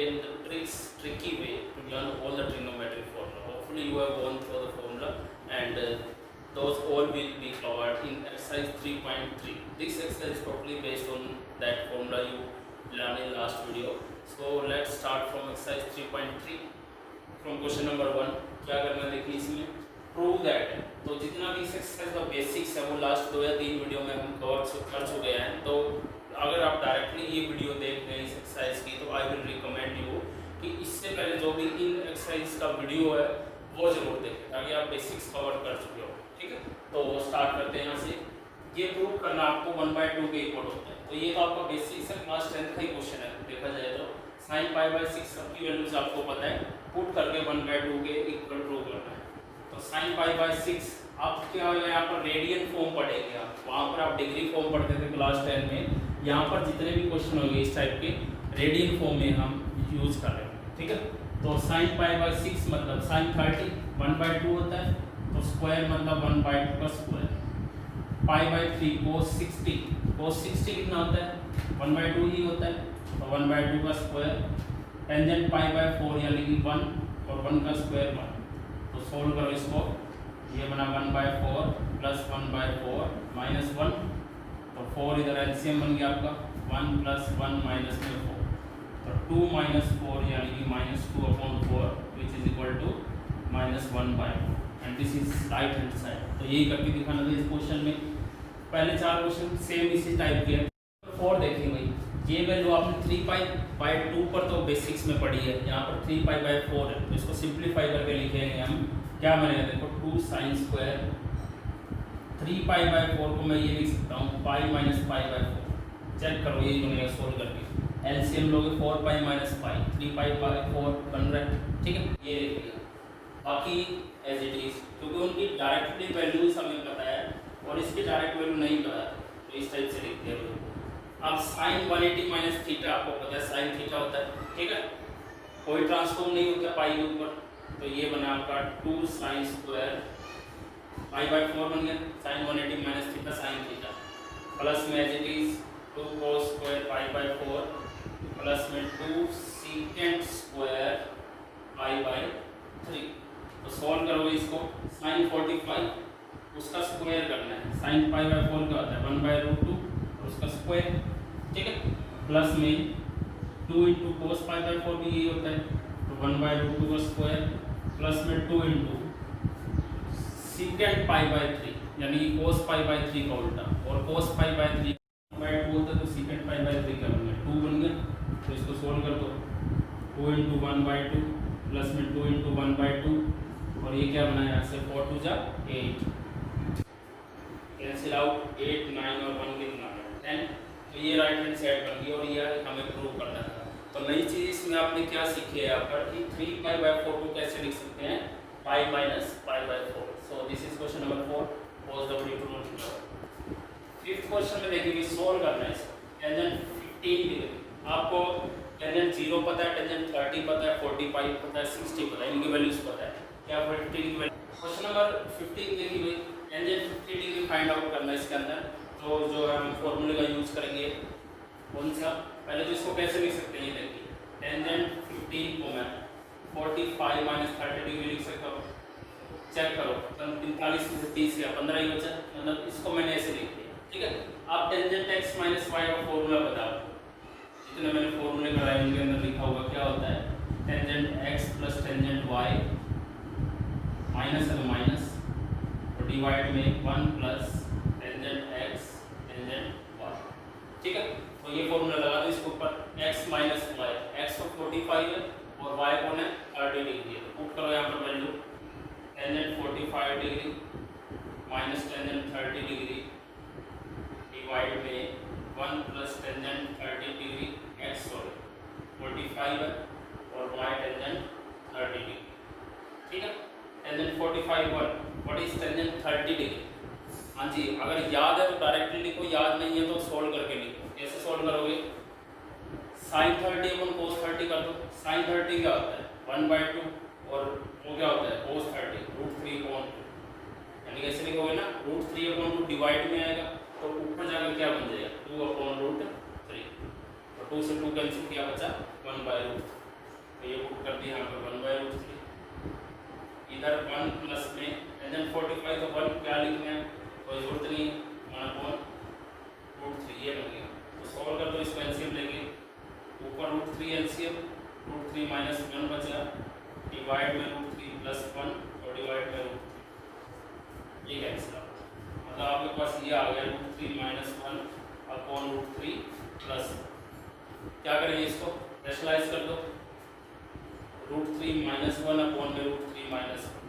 in the tricky way to learn all the trigonometric formula. Hopefully you have gone through the formula, and those all will be covered in exercise 3.3. This exercise is totally based on that formula you learned in last video. So let's start from exercise 3.3 from question number 1. क्या करना देखिए इसमें, prove that. तो जितना भी इस exercise का basics है वो लास्ट 2 या 3 वीडियो में हम कवर कर चुके हैं। तो अगर आप डायरेक्टली ये वीडियो देख रहे हैं इस एक्सरसाइज की, तो आई विल रिकमेंड यू कि इससे पहले जो भी इन एक्सरसाइज का वीडियो है वो जरूर देखें, ताकि आप बेसिक्स कवर कर चुके हो। ठीक है, तो स्टार्ट करते हैं यहाँ से। ये प्रूव करना आपको 1/2 के इक्वल होता है। तो ये तो आपका बेसिक्स है, क्लास 10 का ही क्वेश्चन है देखा जाए तो। sin π/6 सबकी वैल्यूज आपको पता है, पुट करके 1/2 के इक्वल प्रूव करना है। तो sin π/6 आप क्या यहाँ पर रेडियन फॉर्म पढ़ेंगे आप, वहाँ पर आप डिग्री फॉर्म पढ़ते थे क्लास 10 में। यहाँ पर जितने भी क्वेश्चन होंगे इस टाइप के रेडियन फॉर्म में हम यूज कर रहे हैं। ठीक है, तो sin π/6 मतलब sin 30 1/2 होता है, तो स्क्वायर मतलब 1/2 का स्क्वायर। π/3 cos 60 कितना होता है 1/2 ही होता है, तो 1/2 का स्क्वायर। टेंजेंट π/4 यानी कि 1 और 1 का स्क्वायर 1। तो सोल्व करो इसको, ये बना 1/4 प्लस 1/4 माइनस 1, तो 4 इधर एलसीएम बन गया आपका 1 प्लस 1 माइनस में 4, तो 2 माइनस 4 यानी कि -2/4 which is equal to -1/4, and this is right hand side. तो यही करके दिखाना था इस क्वेश्चन में। पहले 4 क्वेश्चन सेम इसी टाइप के हैं। 4 देखेंगे भाई, ये वैल्यू आपने 3π/2 पर तो बेसिक्स में पढ़ी है, यहाँ पर 3π/4 है, तो इसको सिंप्लीफाई करके लिखेंगे हम। क्या बनेगा देखो, 2 sin स्क्वायर 3π/4 को मैं ये लिख सकता हूँ π - π/4। चेक करो यही बनेगा सोल्व करके। एलसीएम लोगे 4π - π, 3π/4 बन रहा है। ठीक है, ये लिख लिया। बाकी एज इट इज, क्योंकि उनकी डायरेक्टली वैल्यूज हमें पता है और इसकी डायरेक्ट वैल्यू नहीं पता, तो इस टाइप से लिखते हैं। अब sin 180 - थीटा आपको पता है sin थीटा होता है। ठीक है, कोई ट्रांसफॉर्म नहीं होता पाई के ऊपर, तो ये बना आपका 2 sin स्क्वायर π/4 बन गया sin 180 - theta sin theta, plus में as it is 2 cos square π/4 plus में 2 secant स्क्वायर π/3। तो सॉल्व करोगे इसको, sin 45 उसका स्क्वायर करना है। sin π/4 का होता है 1/√2 और उसका स्क्वायर। ठीक है, प्लस में 2 × cos π/4 भी यही होता है, तो 1/√2 का स्क्वायर प्लस में 2 × secant π/3 यानी कि cos π/3 का उल्टा, और cos π/3 1/2 होता है, तो secant π/3 का बन गया 2 बन गया। तो इसको सोल्व कर दो, 2 × 1/2 प्लस में 2 × 1/2, और ये क्या बना यहाँ से 4 × 2 = 8, कैंसिल आउट 8 9 और 1 कितना 10। तो ये राइट हैंड साइड बन गई, और ये हमें प्रूव करना था। तो नई चीज़ इसमें आपने क्या सीखी है यहाँ पर कि 3π/4 को कैसे लिख सकते हैं π - π/4। So this is question number 4, pause the video to note it down. Fifth question में देखेंगे, सोल्व करना है इसको। टेंजेंट 15 डिग्री, आपको टेंजेंट 0 पता है, टेंजेंट 30 पता है, 45 पता है, 60 पता है, इनकी वैल्यूज पता है। क्या 15 की वैल्यू, क्वेश्चन नंबर 15 देखिए भाई, टेंजेंट 50 डिग्री फाइंड आउट करना है इसके अंदर। तो जो हम फॉर्मूले का यूज करेंगे कौन सा, पहले तो इसको कैसे लिख सकते हैं, ये देखिए टेंजेंट 15 को मैं 45 - 30 डिग्री लिख सकता हूँ। चेक करो, 45 में से 30 गया 15 ही बचा, मतलब इसको मैंने ऐसे लिख दिया। ठीक है, आप टेंजेंट x - y का फॉर्मूला बताओ, जितने मैंने फॉर्मूले कराए उनके अंदर लिखा होगा क्या होता है, tangent x plus tangent y minus है तो माइनस, और डिवाइड में 1 plus tangent x tangent y। ठीक है, तो ये फॉर्मूला लगा दो इसके ऊपर, x - y, x तो 45 है और y कौन है 30 डिग्री है, तो पुट करो यहाँ पर value, tangent 45 degree minus tangent 30 degree divide में 1 प्लस टेंजेंट 30 डिग्री, x 45 है और y टेंजेंट 30 डिग्री। ठीक है, tangent 45 what is tangent 30 degree. हाँ जी, अगर याद है तो डायरेक्टली लिखो, याद नहीं है तो सोल्व करके लिखो। कैसे सोल्व करोगे, sin 30 / cos 30 कर दो। sin 30 क्या होता है 1/2, और वो क्या होता है cos 30 √3/2, यानी कैसे लिखोगे ना, √3/2 डिवाइड में आएगा, तो ऊपर जाकर क्या बन जाएगा 2/√3, और 2 से 2 कैंसिल किया बचा 1/√3। तो ये पुट कर दिया यहाँ पर 1/√3, इधर 1 प्लस में टेंजेंट 45 तो 1 क्या लिखना है, कोई जरूरत नहीं, 1/√3 ये बन गया। तो सॉल्व कर दो इसको, एलसीएम लेके ऊपर √3 एलसीएम, √3 माइनस 1 बचा, डिवाइड में √3 प्लस 1 और डिवाइड में √3, ये कैंसिल आउट, मतलब आपके पास ये आ गया √3 माइनस 1 अपॉन √3 प्लस। क्या करेंगे इसको रैशनलाइज कर दो, √3 माइनस 1 अपॉन में √3 माइनस 1,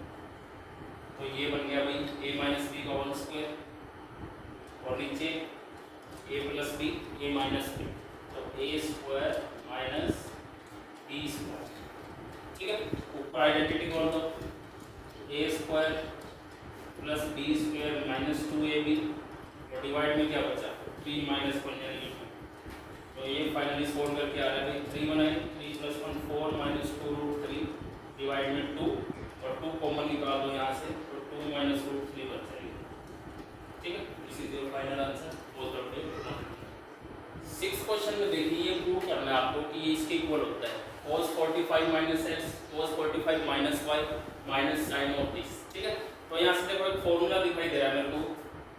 तो ये बन गया भाई a माइनस बी का होल स्क्वायर, और नीचे a plus b a minus b, तो a square minus b square, ठीक है। ऊपर आइडेंटिटी बोल दो, a स्क्वायर plus b square minus 2ab, और डिवाइड में क्या बचा 3 माइनस 1 यानी 2, तो ये फाइनली सोल्व करके आ रहा है भाई 3 बनाए, 3 प्लस 1 4 माइनस 2√3 डिवाइड में 2, और 2 कॉमन निकाल दो यहाँ से, तो 2 माइनस √3 बच जाएगी, ठीक है। This is your final answer. Six question में देखिए ये प्रूव करना है आपको कि ये इसके इक्वल होता है cos 45 minus x cos 45 minus y minus sine of this, ठीक है। तो यहाँ से देखो एक फॉर्मूला दिखाई दे रहा है मेरे को,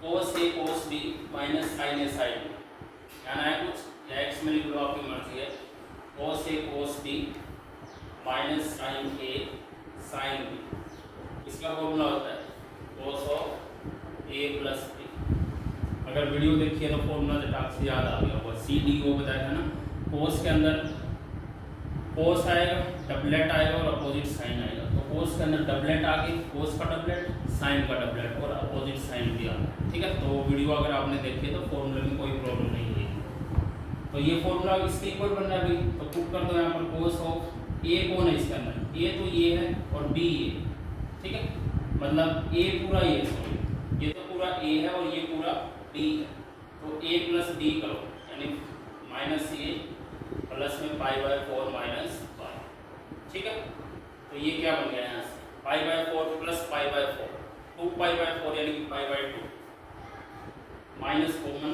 cos a cos b minus sin a sin b, यानी है कुछ या x में लिख लो आपकी मर्जी है, cos a cos b minus sin a sin b, इसका फॉर्मूला होता है cos of a plus b। अगर वीडियो देखिए तो फॉर्मूला झटाक से याद आ गया होगा, CDO बताया था ना, कोस के अंदर कोस आएगा, डबलेट आएगा और अपोजिट साइन आएगा, तो कोस के अंदर डबलेट आ गई, कोस का डबलेट, साइन का डबलेट और अपोजिट साइन भी आ गया, ठीक है। तो वीडियो अगर आपने देखी तो फॉर्मूले में कोई प्रॉब्लम नहीं है। तो ये फॉर्मूला इसके इक्वल बन रहा है भाई, तो पुट कर दो यहाँ पर कोस ऑफ ए कौन है इसके अंदर, ए तो ये है और बी ये, ठीक है, मतलब ए पूरा ये, सॉरी ये तो पूरा ए है और ये पूरा बी है, तो a प्लस बी करो यानी माइनस ए प्लस में π/4 माइनस y, ठीक है। तो ये क्या बन गया यहाँ से π/4 प्लस π/4, 2π/4 यानी कि π/2 minus common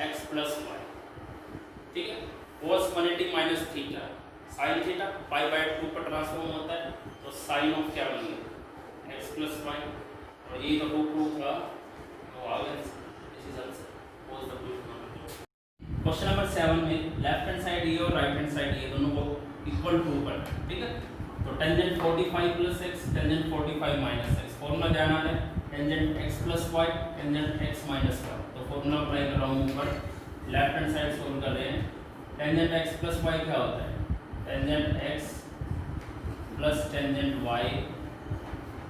x plus y, ठीक है। cos 180 minus theta sine theta π/2 पर ट्रांसफॉर्म होता है, तो साइन ऑफ क्या बन गया x प्लस y, और ये तो प्रूफ था तो आ गया। क्वेश्चन नंबर 7 में लेफ्ट हैंड साइड ये और राइट हैंड साइड ये दोनों को इक्वल प्रूव करना है, ठीक है। तो tangent 45 plus x tangent 45 minus x, formula ध्यान आ रहा है, tangent x plus y tangent x minus y, तो फॉर्मूला अप्लाई कर रहा हूँ ऊपर, लेफ्ट हैंड साइड सोल्व कर रहे हैं। टेंजेंट x प्लस y क्या होता है, tangent x plus tangent y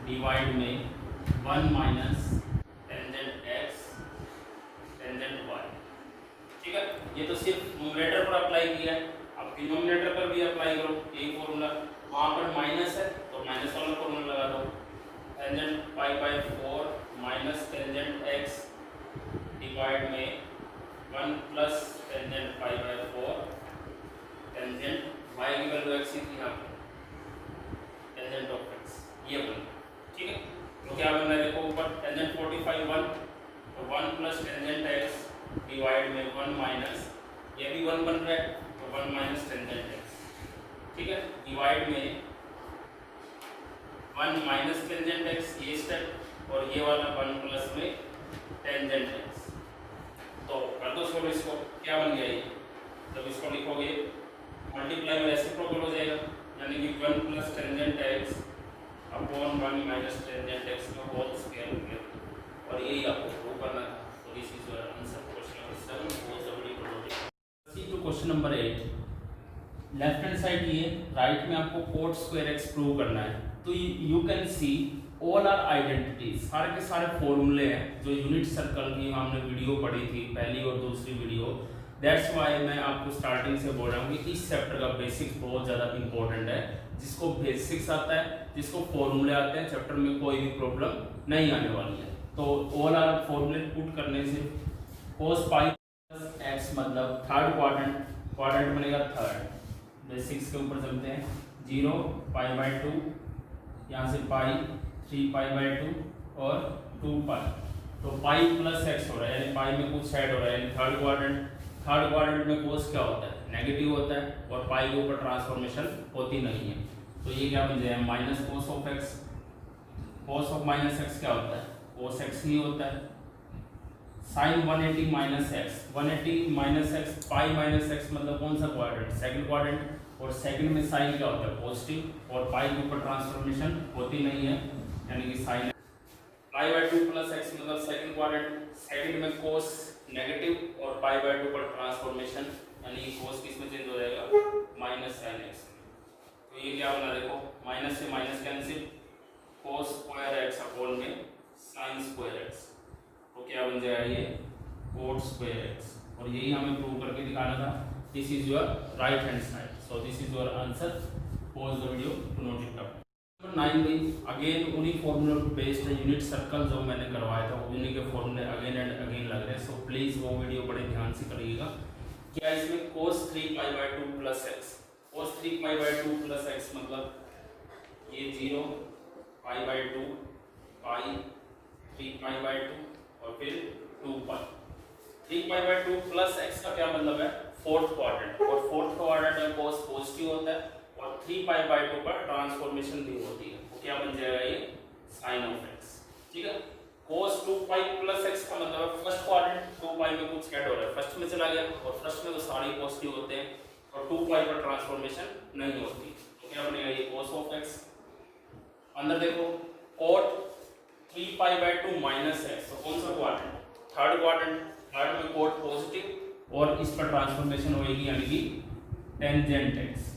divide में 1 minus tangent x tangent y, ठीक है। ये तो सिर्फ न्यूमरेटर पर अप्लाई किया है, अब डिनोमिनेटर पर भी अप्लाई करो यही फॉर्मूला, वहाँ पर माइनस है तो माइनस वाला फॉर्मूला लगा दो, tangent π/4 minus tangent x divide में 1 प्लस टेंजेंट π/4 टेंजेंट y की वैल्यू x थी यहाँ पर, टेंजेंट ऑफ x ये बन, ठीक है। तो क्या बन रहा है देखो ऊपर टेंजेंट 45 1, तो 1 प्लस टेंजेंट x डिवाइड में 1 माइनस, ये भी 1 बन रहा है तो 1 माइनस टेंजेंट x, ठीक है, डिवाइड में 1 माइनस टेंजेंट x ये स्टेप, और ये वाला 1 प्लस में टेंजेंट x। तो कर दो सोल्व इसको, क्या बन गया ये, जब इसको लिखोगे मल्टीप्लाई में रेसिप्रोकल हो जाएगा, यानी कि 1 plus tangent x upon 1 minus tangent x का होल स्क्वायर हो गया, और यही आपको प्रूव करना था। तो this is your answer question number 7 was the very good. See to question number 8, left hand side ये, राइट में आपको cot स्क्वायर x प्रूव करना है। तो you can see all our identities, सारे के सारे फॉर्मूले हैं जो यूनिट सर्कल की हमने वीडियो पढ़ी थी पहली और दूसरी वीडियो, दैट्स वाई मैं आपको स्टार्टिंग से बोल रहा हूँ कि इस चैप्टर का बेसिक्स बहुत ज़्यादा इंपॉर्टेंट है। जिसको बेसिक्स आता है, जिसको फॉर्मूले आते हैं, चैप्टर में कोई भी प्रॉब्लम नहीं आने वाली है। तो ऑल आर फॉर्मूले पुट करने से cos पाई प्लस एक्स मतलब थर्ड क्वाड्रेंट बनेगा थर्ड, बेसिक्स के ऊपर चलते हैं, 0 π/2, यहाँ से पाई 3 π/2 और 2 पाई, तो पाई प्लस एक्स हो रहा है यानी पाई में कुछ ऐड हो रहा है, यानी थर्ड क्वाड्रेंट में cos क्या होता है नेगेटिव होता है और पाई के ऊपर ट्रांसफॉर्मेशन होती नहीं है। तो ये क्या बन जाएगा minus cos of x. Cos of minus x क्या होता है, कोस एक्स ही होता है। Sine 180 minus x, 180 minus x, pi minus x मतलब कौन सा क्वाड्रेंट, सेकंड क्वाड्रेंट, और सेकंड में साइन क्या होता है पॉजिटिव और पाई के ऊपर ट्रांसफॉर्मेशन होती नहीं है, यानी कि sine pi by 2 plus x मतलब सेकंड क्वाड्रेंट, सेकंड में कोस नेगेटिव और पाई बाय 2 पर ट्रांसफॉर्मेशन, यानी कि कोस किस में चेंज हो जाएगा माइनस साइन एक्स। तो ये क्या बना देखो, माइनस से माइनस कैंसिल, कोस स्क्वायर एक्स अपॉन में साइन स्क्वायर एक्स, तो क्या बन जाएगा ये कोट स्क्वायर एक्स। और यही हमें प्रूव करके दिखाना था। This is your right hand side, so this is your answer. Pause the video to note it down. Number 9 भी अगेन उन्हीं फॉर्मूला बेस्ड यूनिट सर्कल जो मैंने करवाया था उन्हीं के फॉर्मूले अगेन एंड अगेन लग रहे हैं, सो प्लीज वो वीडियो बड़े ध्यान से करिएगा। क्या इसमें cos 3 pi bye 2 plus x, cos 3 pi bye 2 plus x मतलब ये 0 pi by 2 pi 3 pi bye 2 और फिर 2 पाई। 3 पाई बाय 2 प्लस एक्स का क्या मतलब है फोर्थ क्वाड्रेंट, और फोर्थ क्वाड्रेंट में cos पॉजिटिव होता है और 3 पाई बाय 2 पर ट्रांसफॉर्मेशन भी होती है, तो क्या बन जाएगा ये साइन ऑफ एक्स। ठीक है, cos 2 पाई प्लस एक्स का मतलब फर्स्ट क्वाड्रेंट, 2 पाई में कुछ ऐड हो रहा है फर्स्ट में चला गया और फर्स्ट में तो सारे पॉजिटिव होते हैं और 2 पाई पर ट्रांसफॉर्मेशन नहीं होती, तो क्या बनेगा ये cos ऑफ एक्स। अंदर देखो cot 3 pi bye 2 minus x, तो कौन सा क्वाड्रेंट, थर्ड क्वाड्रेंट, थर्ड में cot पॉजिटिव और इस पर ट्रांसफॉर्मेशन होगी यानी कि tangent x.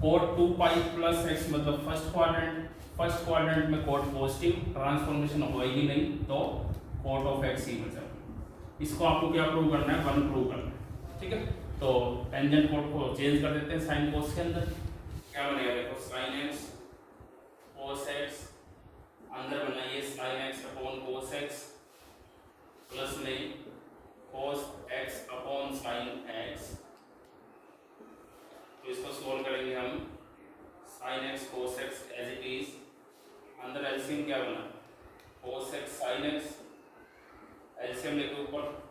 cot 2 pi plus x मतलब फर्स्ट क्वाड्रेंट, फर्स्ट क्वाड्रेंट में cot पॉजिटिव ट्रांसफॉर्मेशन होगी नहीं तो cot ऑफ एक्स ही बचा। इसको आपको क्या प्रूव करना है, 1 प्रूव करना है। ठीक है, तो टेंजेंट कोट को चेंज कर देते हैं साइन कोस के अंदर, क्या बनेगा देखो साइन एक्स कोस एक्स, अंदर बनाइए sine x upon cos x plus में cos x upon sine x. तो इसको सोल्व करेंगे हम, sine x cos x as it is, अंदर एलसीएम क्या बना cos x sine x, LCM लेके ऊपर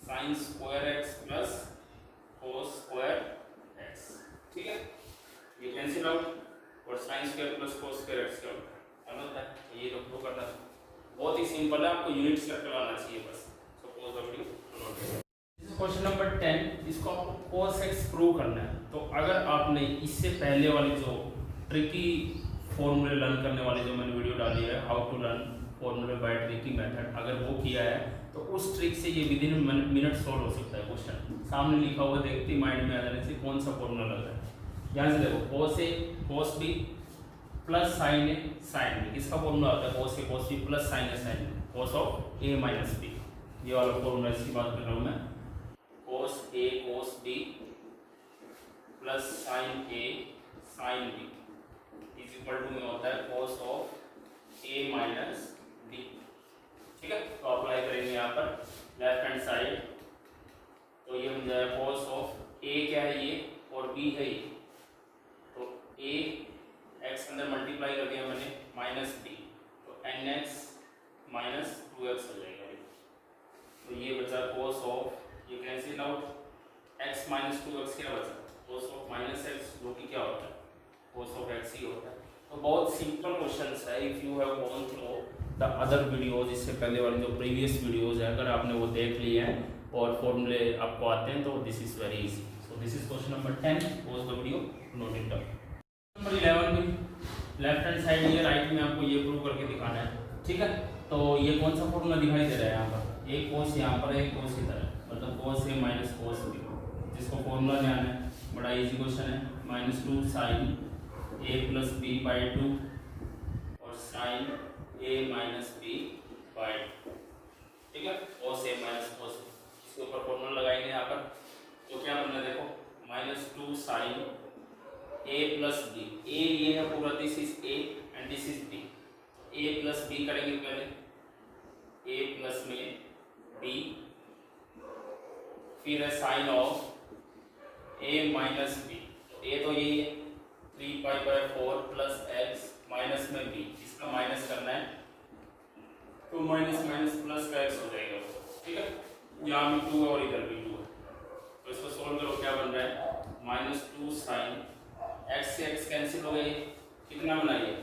sine square x plus cos square x. ठीक है, ये कैंसिल आउट और sine square plus cos square x क्या होता है, ये तो प्रूव करना था, बहुत ही सिंपल है, आपको यूनिट सर्कल आना चाहिए बस। Suppose the video question number 10, इसको आपको cos x प्रूव करना है। तो अगर आपने इससे पहले वाली जो ट्रिकी फॉर्मूले लर्न करने वाली जो मैंने वीडियो डाली है, हाउ टू लर्न फॉर्मूले बाय ट्रिकी मेथड, अगर वो किया है तो उस ट्रिक से ये विद इन मिनट सॉल्व हो सकता है क्वेश्चन। सामने लिखा हुआ देखते ही माइंड में आ जाने से कौन सा फॉर्मूला लग रहा है। यहाँ से देखो cos a cos b plus sine a sine b, इसका फॉर्मूला होता है cos a cos b plus sine a sine b, cos of a minus b, ये वाला फॉर्मूला इसकी बात कर रहा हूँ मैं। cos a cos b plus sine a sine b is equal to में होता है cos of a minus b। ठीक है, तो अप्लाई करेंगे यहाँ पर लेफ्ट हैंड साइड, तो ये बन जाएगा cos ऑफ a क्या है ये और b है ये, तो a x अंदर मल्टीप्लाई कर दिया मैंने माइनस b, तो nx माइनस 2x हो जाएगा। तो ये बचा cos ऑफ, ये cancel out, x minus 2x क्या बचा cos ऑफ माइनस x, जो कि क्या होता है cos ऑफ x ही होता है। तो बहुत सिंपल क्वेश्चंस है, if you have gone through the other videos, इससे पहले वाली जो प्रीवियस वीडियोज है अगर आपने वो देख लिए हैं और फॉर्मूले आपको आते हैं तो this is very easy. So this is question number 10, pause the video note it down. Number 11 में लेफ्ट हैंड साइड ये राइट में आपको ये प्रूव करके दिखाना है। ठीक है, तो ये कौन सा फॉर्मूला दिखाई दे रहा है यहाँ पर, एक कोस यहाँ पर है, एक कोस इधर है, मतलब cos a minus cos b, जिसको फॉर्मूला ध्यान है, बड़ा इजी क्वेश्चन है, minus 2 sine a plus b by 2 और sine a minus b by 2। ठीक है, cos a minus cos b, इसके ऊपर फॉर्मूला लगाएंगे यहाँ पर, तो क्या बनना है देखो minus 2 sine a plus b, a ये है पूरा, this is a and this is b, a plus b करेंगे पहले, a प्लस में b, फिर है sine of a minus b, a तो यही है 3 pi by 4 plus x minus में b, इसका माइनस करना है तो माइनस माइनस प्लस का x हो जाएगा। ठीक है, यहाँ में 2 है और इधर भी 2 है, तो इसको सोल्व करो क्या बन रहा है -2 साइन x से x कैंसिल हो गई, कितना बनाइए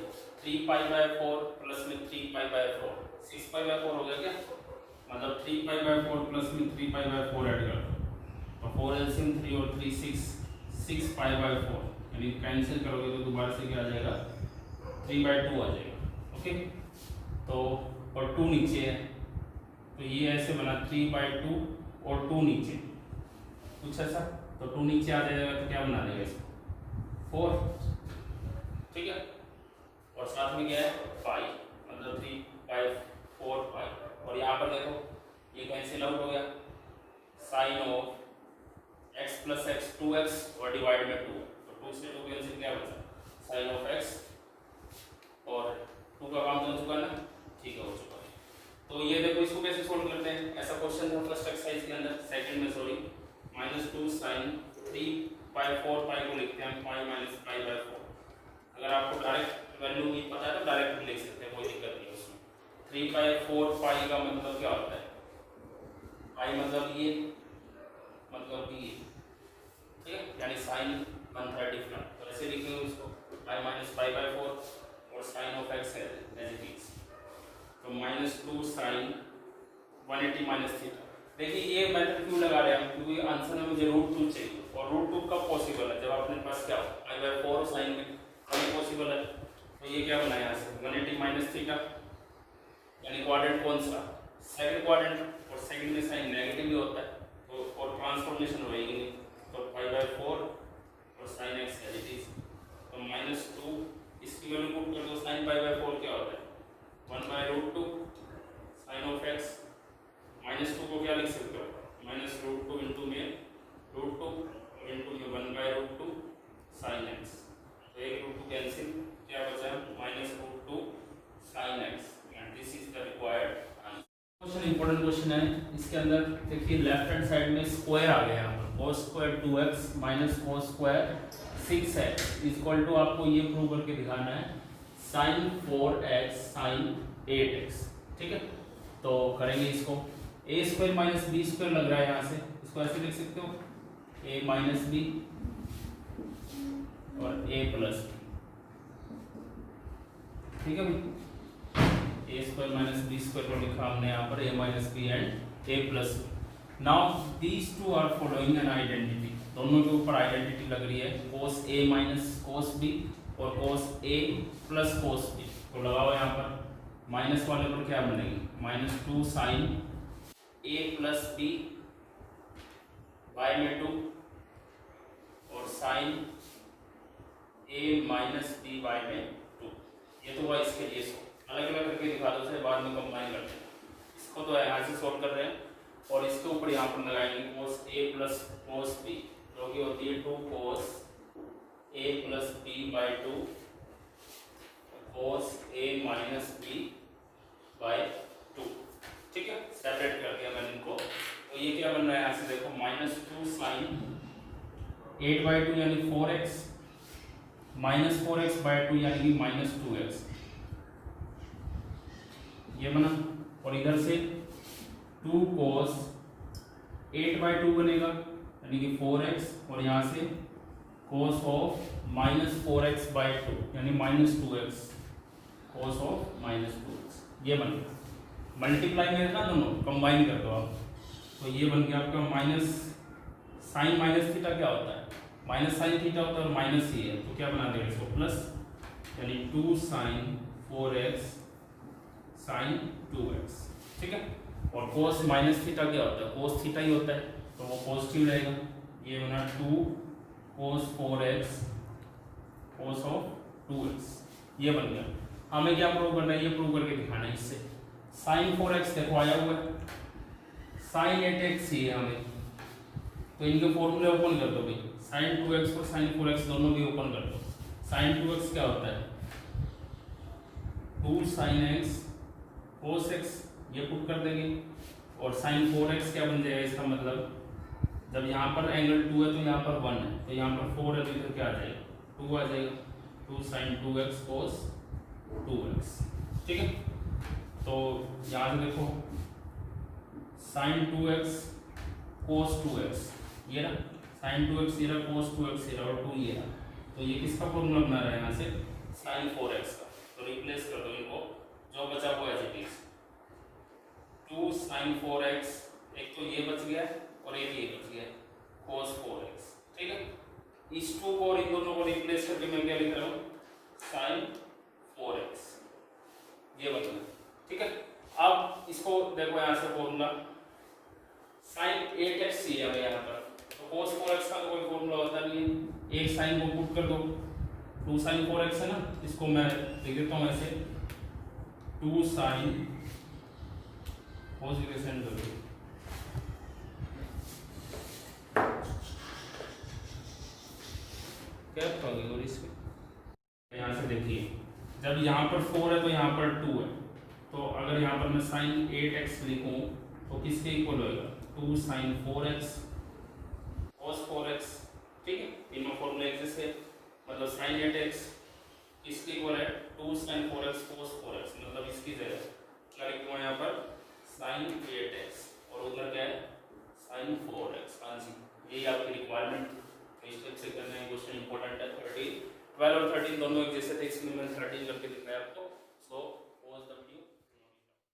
3π/4 प्लस में 3π/4 6π/4 हो गया क्या, मतलब 3π/4 प्लस में 3π/4 ऐड कर दो तो 4 एलसीएम 3 और 3 6π/4 यानी कैंसिल करोगे तो दोबारा से क्या आ जाएगा 3/2 आ जाएगा। ओके तो और 2 नीचे है तो ये ऐसे बना 3/2 और 2 नीचे कुछ ऐसा, तो 2 नीचे आ जाएगा तो क्या बना देगा इसको 4, ठीक है, और साथ में क्या है पाई, मतलब 3/4 पाई, और यहाँ पर देखो ये कैंसिल आउट हो गया, sine of x plus x 2x और डिवाइड में 2, तो 2 से 2 कैंसिल क्या बचा साइन ऑफ x, और 2 का काम तो हो चुका ना, ठीक है हो चुका है। तो ये देखो इसको कैसे सोल्व करते हैं, ऐसा क्वेश्चन था फर्स्ट एक्सरसाइज के अंदर सेकंड में सॉरी -2 साइन 3/4 पाई को लिखते हैं पाई माइनस π/4, अगर आपको डायरेक्ट वैल्यू नहीं पता है तो डायरेक्ट लिख सकते हैं, कोई दिक्कत नहीं उसमें। 3/4 पाई का मतलब क्या होता है, पाई मतलब ये ठीक है, यानी साइन 1/3 डिफरेंट, तो ऐसे लिखेंगे उसको पाई माइनस π/4 और साइन ऑफ x है एज इट इज, तो -2 साइन 180 माइनस थीटा। देखिए ये मेथड क्यों लगा रहे हैं हम, क्योंकि आंसर में मुझे √2 चाहिए, और √2 कब पॉसिबल है, जब अपने पास क्या हो π/4 साइन में कभी पॉसिबल है, तो ये क्या बना यहाँ से 180 माइनस थीटा, यानी क्वाड्रेंट कौन सा सेकंड क्वाड्रेंट, और सेकंड में साइन नेगेटिव भी होता है तो और ट्रांसफॉर्मेशन होएगी नहीं, तो π/4 और sine x as it is, तो -2 इसकी वैल्यू पुट कर दो, साइन π/4 क्या होता है 1/√2 साइन ऑफ x, -2 को क्या लिख सकते हो -√2 इंटू में √2 इंटू में 1/√2 साइन x, तो एक √2 कैंसिल, क्या बचा -√2 sine x, and this is the required answer. Question important question है, इसके अंदर देखिए लेफ्ट हैंड साइड में स्क्वायर आ गया यहाँ पर cos² 2x minus cos² 6x equal to, आपको ये प्रूव करके दिखाना है sin 4x sin 8x, ठीक है, तो करेंगे इसको a² माइनस b² लग रहा है यहाँ से, इसको ऐसे लिख सकते हो a माइनस b और a प्लस b, ठीक है भाई, a² माइनस b² को लिखा हमने यहाँ पर a minus b and a plus b। Now these two are following an identity, दोनों के ऊपर आइडेंटिटी लग रही है cos a minus cos b और cos a plus cos b, तो लगाओ यहाँ पर माइनस वाले पर क्या बनेगी -2 sine a plus b y में 2 और sine a minus b y में 2, ये तो हुआ इसके लिए, अलग अलग करके दिखा दो, उसे बाद में कंबाइन करते हैं, इसको तो यहाँ से सॉल्व कर रहे हैं और इसके ऊपर यहाँ पर लगाएंगे cos a plus cos b, जो कि होती है 2 cos a plus b/2 cos a minus b/2, ठीक है, सेपरेट कर दिया मैंने इनको, तो ये क्या बन रहा है यहाँ से देखो -2 साइन 8/2 यानी 4x माइनस 4x/2 यानी कि -2x, ये बना, और इधर से 2 cos 8/2 बनेगा यानी कि 4x, और यहाँ से cos ऑफ -4x/2 यानी -2x, cos ऑफ -2x, ये बन गया, मल्टीप्लाई में ना दोनों कंबाइन कर दो आप, तो ये बन गया आपका माइनस साइन माइनस थीटा क्या होता है माइनस साइन थीटा होता है और माइनस ही है, तो क्या बना देगा इसको प्लस, यानी 2 साइन 4x साइन 2x, ठीक है, और cos माइनस थीटा क्या होता है cos थीटा ही होता है, तो वो पॉजिटिव रहेगा, ये बना 2 cos 4x cos of 2x, ये बन गया। हमें क्या प्रूव करना है, ये प्रूव करके दिखाना है इससे, साइन 4x देखो आया हुआ है, साइन 8x ही है हमें, तो इनके फॉर्मूले ओपन कर दो भाई, साइन 2x और साइन 4x दोनों भी ओपन कर दो, साइन 2x क्या होता है 2 साइन x cos x, ये पुट कर देंगे, और साइन 4x क्या बन जाएगा, इसका मतलब जब यहाँ पर एंगल 2 है तो यहाँ पर 1 है, तो यहाँ पर 4 है तो इधर क्या आ जाएगा 2 आ जाएगा, 2 साइन 2x cos 2x, ठीक है, तो यहाँ से देखो साइन 2x cos 2x, ये ना साइन 2x ये रहा, कोस 2x ये रहा और 2 ये रहा, तो ये किसका फॉर्मूला बना रहा है यहाँ से, साइन 4x का। तो रिप्लेस कर दो इनको, जो बचा हुआ as it is 2 sign 4x, एक तो ये बच गया और एक ये बच गया cos 4x, ठीक है। इस 2 को और इन दोनों को रिप्लेस करके मैं क्या लिख रहा हूँ, साइन 4x, ये बच गया, ठीक है। अब इसको देखो यहाँ से फॉर्मूला साइन 8x ही है यहाँ पर, तो cos 4x का तो कोई फॉर्मूला होता नहीं है, एक साइन को पुट कर दो, 2 साइन 4x है ना, इसको मैं लिख देता हूँ ऐसे 2 साइन पोजिशन कर दो, क्या करोगे और इसके यहाँ से देखिए, जब यहाँ पर 4 है तो यहाँ पर 2 है, तो अगर यहाँ पर मैं साइन 8x लिखूँ तो किसके इक्वल होएगा, 2 साइन 4x cos 4x, ठीक है। तीनों फॉर्मूले एग्जिस्ट है, मतलब साइन 8x किसके इक्वल है, 2 साइन 4x cos 4x, मतलब इसकी जगह क्या लिखूँ यहाँ पर साइन 8x और उधर क्या है साइन 4x। हाँ जी, यही आपकी रिक्वायरमेंट, इस टाइप से करना है, क्वेश्चन इंपॉर्टेंट है। 13, 12 और 13 दोनों एक जैसे थे, इसलिए मैंने 13 करके दिखाया आपको।